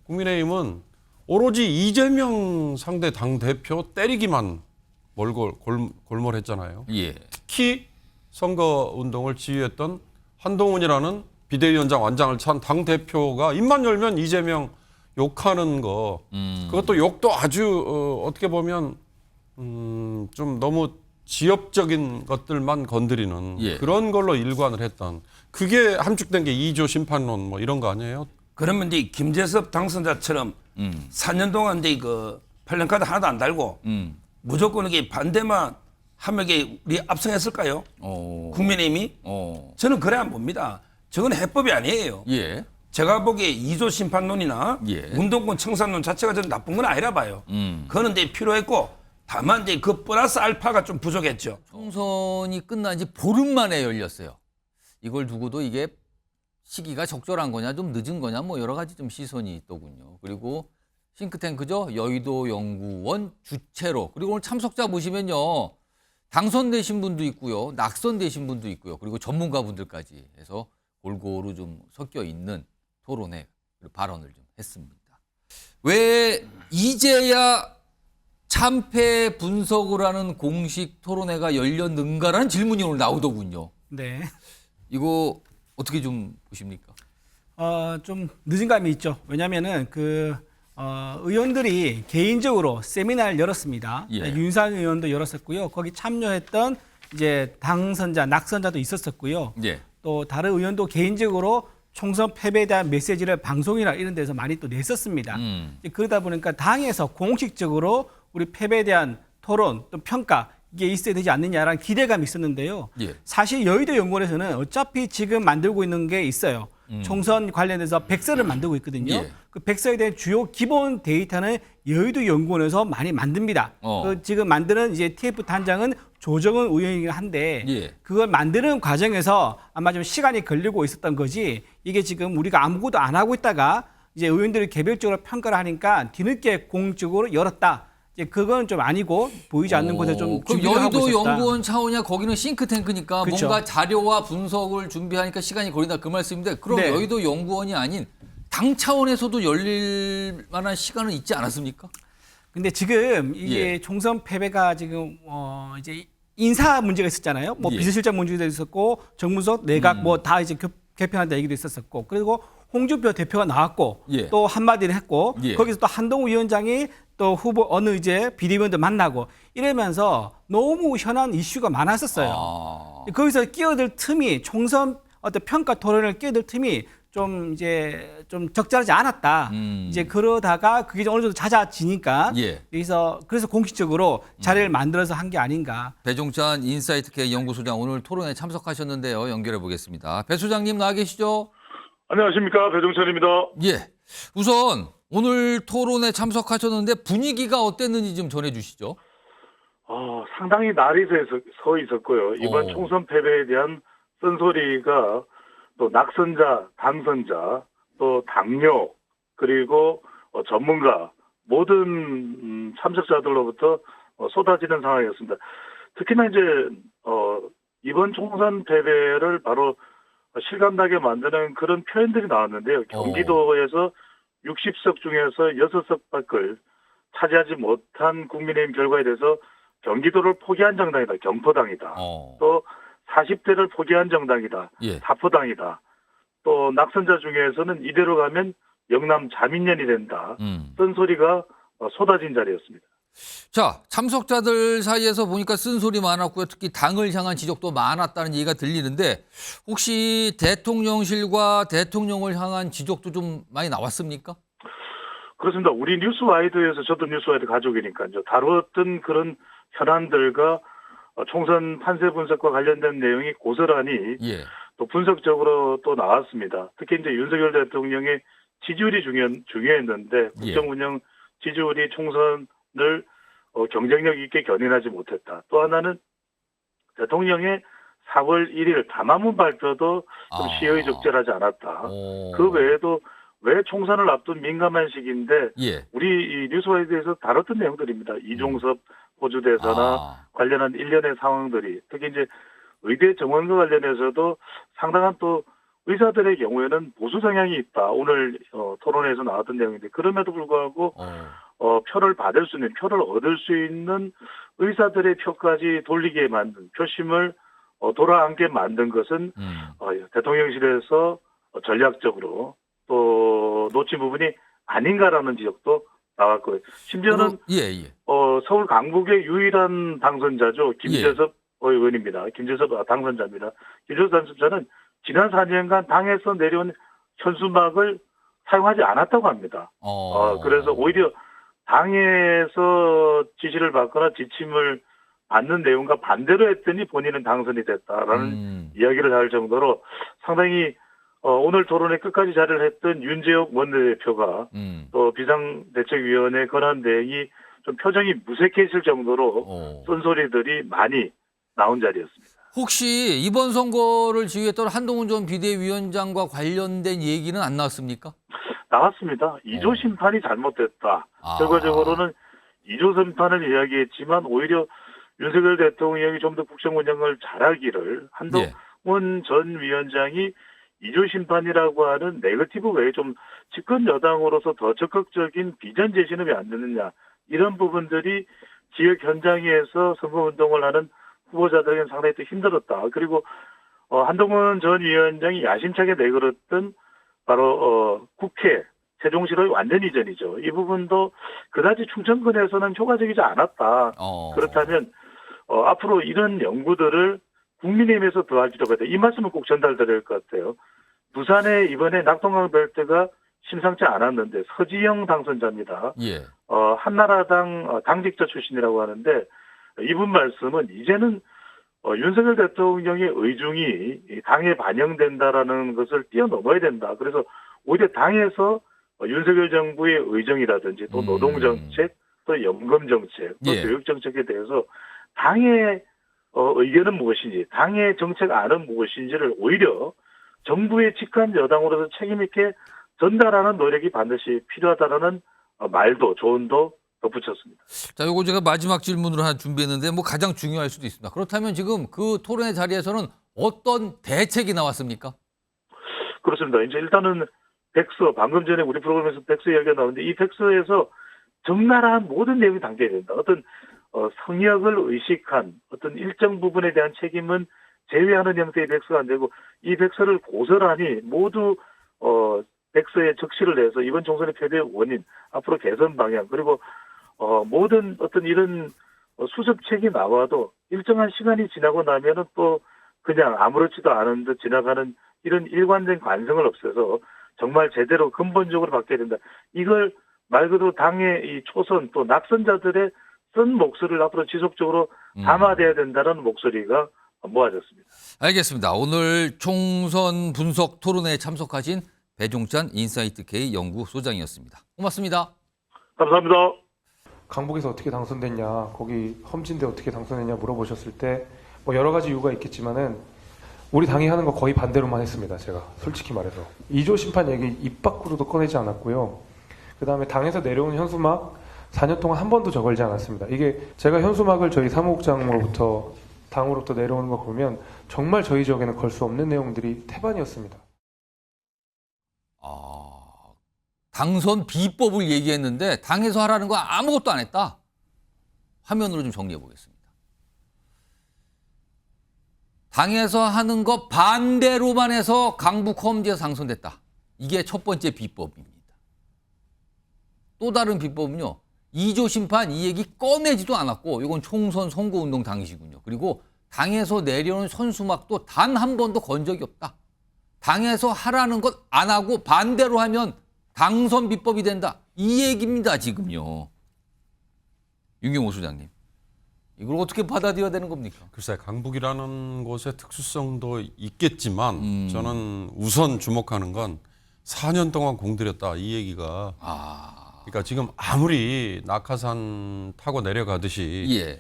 국민의힘은 오로지 이재명 상대 당대표 때리기만 골몰했잖아요. 예. 특히 선거운동을 지휘했던 한동훈이라는 비대위원장 완장을 찬 당대표가 입만 열면 이재명 욕하는 거, 그것도 욕도 아주 어떻게 보면 좀 너무 지엽적인 것들만 건드리는 예. 그런 걸로 일관을 했던, 그게 함축된 게 2조 심판론 뭐 이런 거 아니에요? 그러면 이제 김재섭 당선자처럼 4년 동안 이제 그 8년 카드 하나도 안 달고 무조건 이게 반대만 하면 이게 우리 압승했을까요? 국민의힘이? 저는 그래 안 봅니다. 저건 해법이 아니에요. 예. 제가 보기에 2조 심판론이나 예. 운동권 청산론 자체가 저는 나쁜 건 아니라 봐요. 그거는 이제 필요했고, 다만 이제 그 플러스 알파가 좀 부족했죠. 총선이 끝난 지 보름 만에 열렸어요. 이걸 두고도 이게 시기가 적절한 거냐 좀 늦은 거냐 뭐 여러 가지 좀 시선이 있더군요. 그리고 싱크탱크죠. 여의도 연구원 주최로. 그리고 오늘 참석자 보시면요. 당선되신 분도 있고요. 낙선되신 분도 있고요. 그리고 전문가분들까지 해서 골고루 좀 섞여 있는 토론회 그리고 발언을 좀 했습니다. 왜 이제야 참패 분석을 하는 공식 토론회가 열렸는가라는 질문이 오늘 나오더군요. 네. 이거 어떻게 좀 보십니까? 좀 늦은 감이 있죠. 왜냐면은 의원들이 개인적으로 세미나를 열었습니다. 예. 윤상 의원도 열었었고요. 거기 참여했던 이제 당선자, 낙선자도 있었었고요. 예. 또 다른 의원도 개인적으로 총선 패배에 대한 메시지를 방송이나 이런 데서 많이 또 냈었습니다. 그러다 보니까 당에서 공식적으로 우리 패배에 대한 토론 또 평가 이게 있어야 되지 않느냐라는 기대감이 있었는데요. 예. 사실 여의도 연구원에서는 어차피 지금 만들고 있는 게 있어요. 총선 관련해서 백서를 만들고 있거든요. 예. 그 백서에 대한 주요 기본 데이터는 여의도 연구원에서 많이 만듭니다. 그 지금 만드는 이제 TF 단장은 조정은 의원이긴 한데 예. 그걸 만드는 과정에서 아마 좀 시간이 걸리고 있었던 거지, 이게 지금 우리가 아무것도 안 하고 있다가 이제 의원들이 개별적으로 평가를 하니까 뒤늦게 공식적으로 열었다. 이제 그건 좀 아니고 보이지 않는 곳에 좀 그럼 준비를 하고 여의도 있었다. 연구원 차원이야 거기는 싱크탱크니까 그렇죠. 뭔가 자료와 분석을 준비하니까 시간이 걸린다 그 말씀인데 그럼 네. 여의도 연구원이 아닌 당 차원에서도 열릴 만한 시간은 있지 않았습니까? 근데 지금 이게 예. 총선 패배가 지금 이제 인사 문제가 있었잖아요. 뭐 예. 비서실장 문제도 있었고 정무석 내각 뭐 다 이제 개편한다 얘기도 있었었고, 그리고 홍준표 대표가 나왔고 예. 또 한마디를 했고 예. 거기서 또 한동훈 위원장이 또 후보 어느 이제 비대위원들 만나고 이러면서 너무 현안 이슈가 많았었어요. 거기서 끼어들 틈이, 총선 어떤 평가 토론을 끼어들 틈이 좀 이제 좀 적절하지 않았다. 이제 그러다가 그게 어느 정도 잦아지니까 예. 그래서 공식적으로 자리를 만들어서 한 게 아닌가. 배종찬 인사이트K 연구소장 오늘 토론에 참석하셨는데요. 연결해 보겠습니다. 배 소장님 나와 계시죠? 안녕하십니까, 배종철입니다. 예. 우선 오늘 토론에 참석하셨는데 분위기가 어땠는지 좀 전해주시죠. 상당히 날이 서 있었고요. 이번 총선 패배에 대한 쓴소리가 또 낙선자, 당선자, 또 당뇨, 그리고 전문가 모든 참석자들로부터 쏟아지는 상황이었습니다. 특히나 이제 이번 총선 패배를 바로 실감나게 만드는 그런 표현들이 나왔는데요. 경기도에서 60석 중에서 6석밖을 차지하지 못한 국민의힘 결과에 대해서 경기도를 포기한 정당이다. 경포당이다. 또 40대를 포기한 정당이다. 예. 사포당이다. 또 낙선자 중에서는 이대로 가면 영남 자민련이 된다. 쓴소리가 쏟아진 자리였습니다. 자, 참석자들 사이에서 보니까 쓴소리 많았고요. 특히 당을 향한 지적도 많았다는 얘기가 들리는데 혹시 대통령실과 대통령을 향한 지적도 좀 많이 나왔습니까? 그렇습니다. 우리 뉴스와이드에서 저도 뉴스와이드 가족이니까 다루었던 그런 현안들과 총선 판세 분석과 관련된 내용이 고스란히 예. 또 분석적으로 또 나왔습니다. 특히 이제 윤석열 대통령의 지지율이 중요했는데 국정 운영 지지율이 총선을 경쟁력 있게 견인하지 못했다. 또 하나는 대통령의 4월 1일 담화문 발표도 좀 시의적절하지 않았다. 그 외에도 왜 총선을 앞둔 민감한 시기인데 예. 우리 이 뉴스와이드에서 다뤘던 내용들입니다. 이종섭 호주대사나 관련한 일련의 상황들이, 특히 이제 의대 정원과 관련해서도 상당한 또 의사들의 경우에는 보수 성향이 있다. 오늘 토론회에서 나왔던 내용인데 그럼에도 불구하고 표를 받을 수 있는 표를 얻을 수 있는 의사들의 표까지 돌리게 만든 표심을 돌아앉게 만든 것은 대통령실에서 전략적으로 또 놓친 부분이 아닌가라는 지적도 나왔고요. 심지어는 서울 강북의 유일한 당선자죠. 김재섭 의원입니다. 김재섭 당선자입니다. 김재섭 당선자는 지난 4년간 당에서 내려온 현수막을 사용하지 않았다고 합니다. 그래서 오히려 당에서 지시를 받거나 지침을 받는 내용과 반대로 했더니 본인은 당선이 됐다라는 이야기를 할 정도로 상당히 오늘 토론회 끝까지 자리를 했던 윤재욱 원내대표가 또 비상대책위원회 권한 대행이 좀 표정이 무색해질 정도로 쓴소리들이 많이 나온 자리였습니다. 혹시 이번 선거를 지휘했던 한동훈 전 비대위원장과 관련된 얘기는 안 나왔습니까? 나왔습니다. 2조 심판이 잘못됐다. 결과적으로는 2조 심판을 이야기했지만 오히려 윤석열 대통령이 좀 더 국정 운영을 잘하기를 한동훈 전 위원장이 2조 심판이라고 하는 네거티브 외에 좀 집권 여당으로서 더 적극적인 비전 제시는 왜 안 되느냐. 이런 부분들이 지역 현장에서 선거운동을 하는 후보자들에게는 상당히 또 힘들었다. 그리고 한동훈 전 위원장이 야심차게 내걸었던 바로 국회 세종시로의 완전 이전이죠. 이 부분도 그다지 충청권에서는 효과적이지 않았다. 그렇다면 앞으로 이런 연구들을 국민의힘에서 더 할 필요가 있다. 이 말씀을 꼭 전달드릴 것 같아요. 부산에 이번에 낙동강 벨트가 심상치 않았는데 서지영 당선자입니다. 한나라당 당직자 출신이라고 하는데 이분 말씀은 이제는 윤석열 대통령의 의중이 당에 반영된다라는 것을 뛰어넘어야 된다. 그래서 오히려 당에서 윤석열 정부의 의정이라든지 또 노동정책, 또 연금정책, 또 교육정책에 대해서 당의 의견은 무엇인지, 당의 정책안은 무엇인지를 오히려 정부의 직한 여당으로서 책임있게 전달하는 노력이 반드시 필요하다라는 말도 조언도 덧붙였습니다. 자, 요거 제가 마지막 질문으로 하나 준비했는데 뭐 가장 중요할 수도 있습니다. 그렇다면 지금 그 토론회 자리에서는 어떤 대책이 나왔습니까? 그렇습니다. 이제 일단은 백서, 방금 전에 우리 프로그램에서 백서 이야기가 나오는데 이 백서에서 적나라한 모든 내용이 담겨야 된다. 어떤 성역을 의식한 어떤 일정 부분에 대한 책임은 제외하는 형태의 백서가 안 되고 이 백서를 고스란히 모두 백서에 적시를 해서 이번 총선의 패배의 원인, 앞으로 개선 방향, 그리고 모든 어떤 이런 수습책이 나와도 일정한 시간이 지나고 나면은 또 그냥 아무렇지도 않은 듯 지나가는 이런 일관된 관성을 없애서 정말 제대로 근본적으로 바뀌어야 된다. 이걸 말 그대로 당의 이 초선 또 낙선자들의 쓴 목소리를 앞으로 지속적으로 담아내야 된다는 목소리가 모아졌습니다. 알겠습니다. 오늘 총선 분석 토론회에 참석하신 배종찬 인사이트 K 연구소장이었습니다. 고맙습니다. 감사합니다. 강북에서 어떻게 당선됐냐, 거기 험진대 어떻게 당선됐냐 물어보셨을 때 뭐 여러 가지 이유가 있겠지만은 우리 당이 하는 거 거의 반대로만 했습니다. 제가 솔직히 말해서 2조 심판 얘기 입 밖으로도 꺼내지 않았고요. 그다음에 당에서 내려온 현수막 4년 동안 한 번도 저걸지 않았습니다. 이게 제가 현수막을 저희 사무국장으로부터 당으로부터 내려오는 거 보면 정말 저희 지역에는 걸 수 없는 내용들이 태반이었습니다. 당선 비법을 얘기했는데 당에서 하라는 거 아무것도 안 했다. 화면으로 좀 정리해 보겠습니다. 당에서 하는 거 반대로만 해서 강북 험지에서 당선됐다. 이게 첫 번째 비법입니다. 또 다른 비법은요. 2조 심판 이 얘기 꺼내지도 않았고 이건 총선 선거운동 당시군요. 그리고 당에서 내려오는 현수막도 단 한 번도 건 적이 없다. 당에서 하라는 것 안 하고 반대로 하면 당선 비법이 된다. 이 얘기입니다, 지금요. 윤경호 소장님. 이걸 어떻게 받아들여야 되는 겁니까? 글쎄, 강북이라는 곳의 특수성도 있겠지만 저는 우선 주목하는 건 4년 동안 공들였다. 이 얘기가. 그러니까 지금 아무리 낙하산 타고 내려가듯이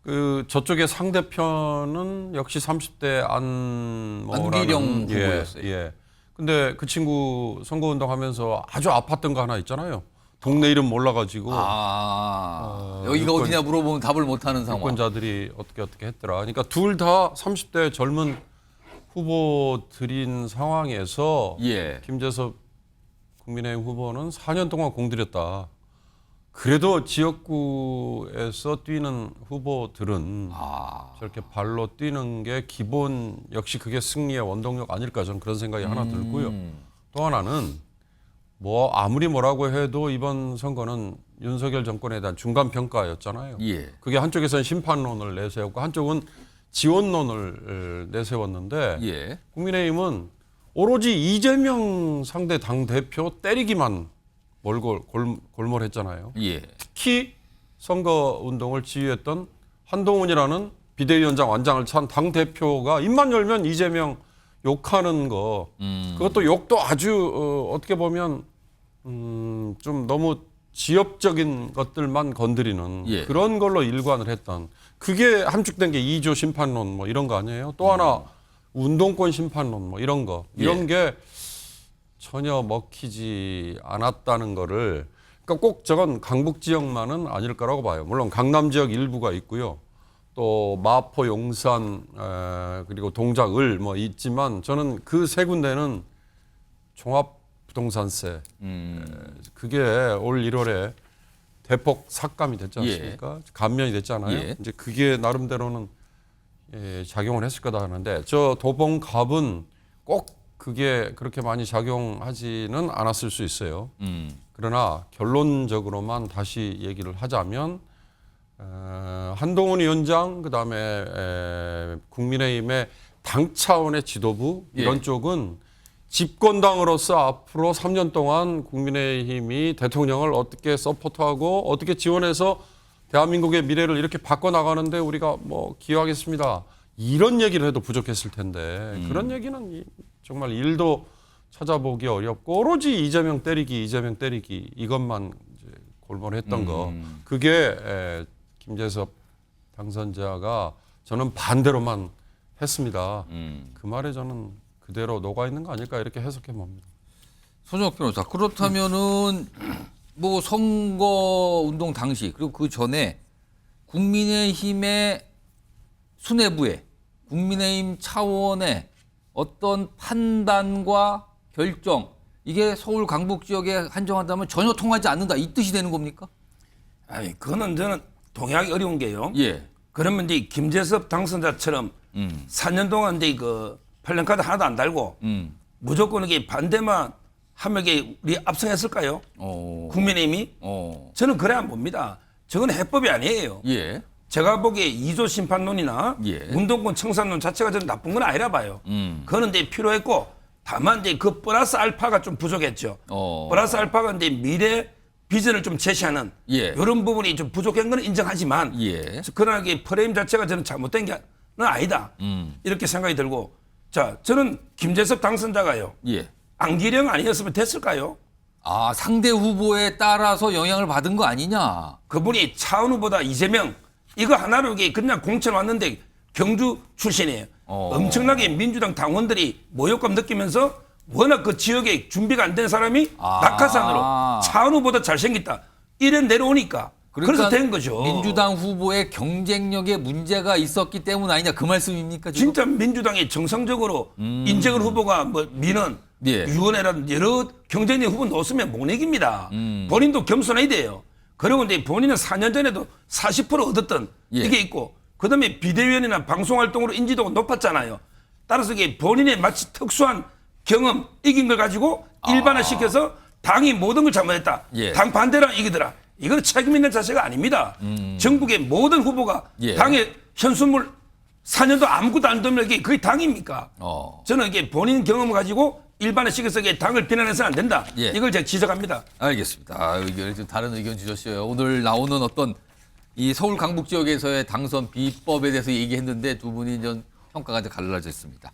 그 저쪽의 상대편은 역시 30대 안기령 후보였어요. 근데 그 친구 선거운동 하면서 아주 아팠던 거 하나 있잖아요. 동네 이름 몰라가지고. 여기가 어디냐 물어보면 답을 못하는 상황. 유권자들이 어떻게 했더라. 그러니까 둘 다 30대 젊은 후보 드린 상황에서 예. 김재섭 국민의힘 후보는 4년 동안 공들였다. 그래도 지역구에서 뛰는 후보들은 저렇게 발로 뛰는 게 기본, 역시 그게 승리의 원동력 아닐까, 저는 그런 생각이 하나 들고요. 또 하나는 뭐 아무리 뭐라고 해도 이번 선거는 윤석열 정권에 대한 중간 평가였잖아요. 예. 그게 한쪽에서는 심판론을 내세웠고 한쪽은 지원론을 내세웠는데 예. 국민의힘은 오로지 이재명 상대 당대표 때리기만 골몰했잖아요. 예. 특히 선거운동을 지휘했던 한동훈이라는 비대위원장 완장을 찬 당대표가 입만 열면 이재명 욕하는 거, 그것도 욕도 아주 어떻게 보면 좀 너무 지엽적인 것들만 건드리는 예. 그런 걸로 일관을 했던, 그게 함축된 게 2조 심판론 뭐 이런 거 아니에요? 또 하나 운동권 심판론 뭐 이런 거, 이런 게 전혀 먹히지 않았다는 거를, 그러니까 꼭 저건 강북 지역만은 아닐 거라고 봐요. 물론 강남 지역 일부가 있고요. 또 마포, 용산, 그리고 동작, 을 뭐 있지만 저는 그 세 군데는 종합부동산세, 그게 올 1월에 대폭 삭감이 됐지 않습니까? 감면이 됐잖아요. 예. 이제 그게 나름대로는 작용을 했을 거다 하는데, 저 도봉갑은 꼭 그게 그렇게 많이 작용하지는 않았을 수 있어요. 그러나 결론적으로만 다시 얘기를 하자면 한동훈 위원장, 그다음에 국민의힘의 당 차원의 지도부 이런 예. 쪽은 집권당으로서 앞으로 3년 동안 국민의힘이 대통령을 어떻게 서포트하고 어떻게 지원해서 대한민국의 미래를 이렇게 바꿔나가는데 우리가 뭐 기여하겠습니다, 이런 얘기를 해도 부족했을 텐데 그런 얘기는 정말 일도 찾아보기 어렵고 오로지 이재명 때리기 이것만 이제 골몰했던 거, 그게 김재섭 당선자가 저는 반대로만 했습니다. 그 말에 저는 그대로 녹아 있는 거 아닐까 이렇게 해석해 봅니다. 손정욱 변호사, 그렇다면은 뭐 선거 운동 당시 그리고 그 전에 국민의힘의 수뇌부에 국민의힘 차원의 어떤 판단과 결정, 이게 서울 강북 지역에 한정한다면 전혀 통하지 않는다, 이 뜻이 되는 겁니까? 아니, 그거는 저는 동의하기 어려운 게요. 예. 그러면 이제 김재섭 당선자처럼 4년 동안 이제 그 플랜카드 하나도 안 달고 무조건 이게 반대만 하면 이게 우리 압승했을까요? 국민의힘이? 저는 그래 안 봅니다. 저건 해법이 아니에요. 예. 제가 보기에 2조 심판론이나 예. 운동권 청산론 자체가 저는 나쁜 건 아니라 봐요. 그거는 이제 필요했고, 다만 이제 그 플러스 알파가 좀 부족했죠. 플러스 알파가 이제 미래 비전을 좀 제시하는 예. 이런 부분이 좀 부족한 건 인정하지만, 예. 그러나 이게 프레임 자체가 저는 잘못된 게 아니다, 이렇게 생각이 들고, 자, 저는 김재섭 당선자가요, 예. 안기령 아니었으면 됐을까요? 아, 상대 후보에 따라서 영향을 받은 거 아니냐? 그분이 차은우보다 이재명 이거 하나로 이게 그냥 공천 왔는데 경주 출신이에요. 엄청나게 민주당 당원들이 모욕감 느끼면서 워낙 그 지역에 준비가 안 된 사람이 낙하산으로 차은우보다 잘생겼다 이래 내려오니까 그래서 된 거죠. 민주당 후보의 경쟁력에 문제가 있었기 때문 아니냐, 그 말씀입니까? 지금? 진짜 민주당이 정상적으로 인재걸 후보가 뭐 민원, 예. 유원회라든 여러 경쟁력 후보 놓으면 못 이깁니다. 본인도 겸손해야 돼요. 그리고 이제 본인은 4년 전에도 40% 얻었던 예. 이게 있고, 그다음에 비대위원이나 방송활동으로 인지도가 높았잖아요. 따라서 이게 본인의 마치 특수한 경험, 이긴 걸 가지고 일반화시켜서 당이 모든 걸 잘못했다. 예. 당 반대랑 이기더라. 이건 책임 있는 자세가 아닙니다. 전국의 모든 후보가 예. 당의 현수물 4년도 아무것도 안 되면 이게 그게 당입니까? 저는 이게 본인 경험을 가지고 일반화시켜서 이게 당을 비난해서는 안 된다. 예. 이걸 제가 지적합니다. 알겠습니다. 의견이 좀 다른 의견 주셨어요. 오늘 나오는 어떤 이 서울 강북 지역에서의 당선 비법에 대해서 얘기했는데 두 분이 좀 평가가 이제 갈라져 있습니다.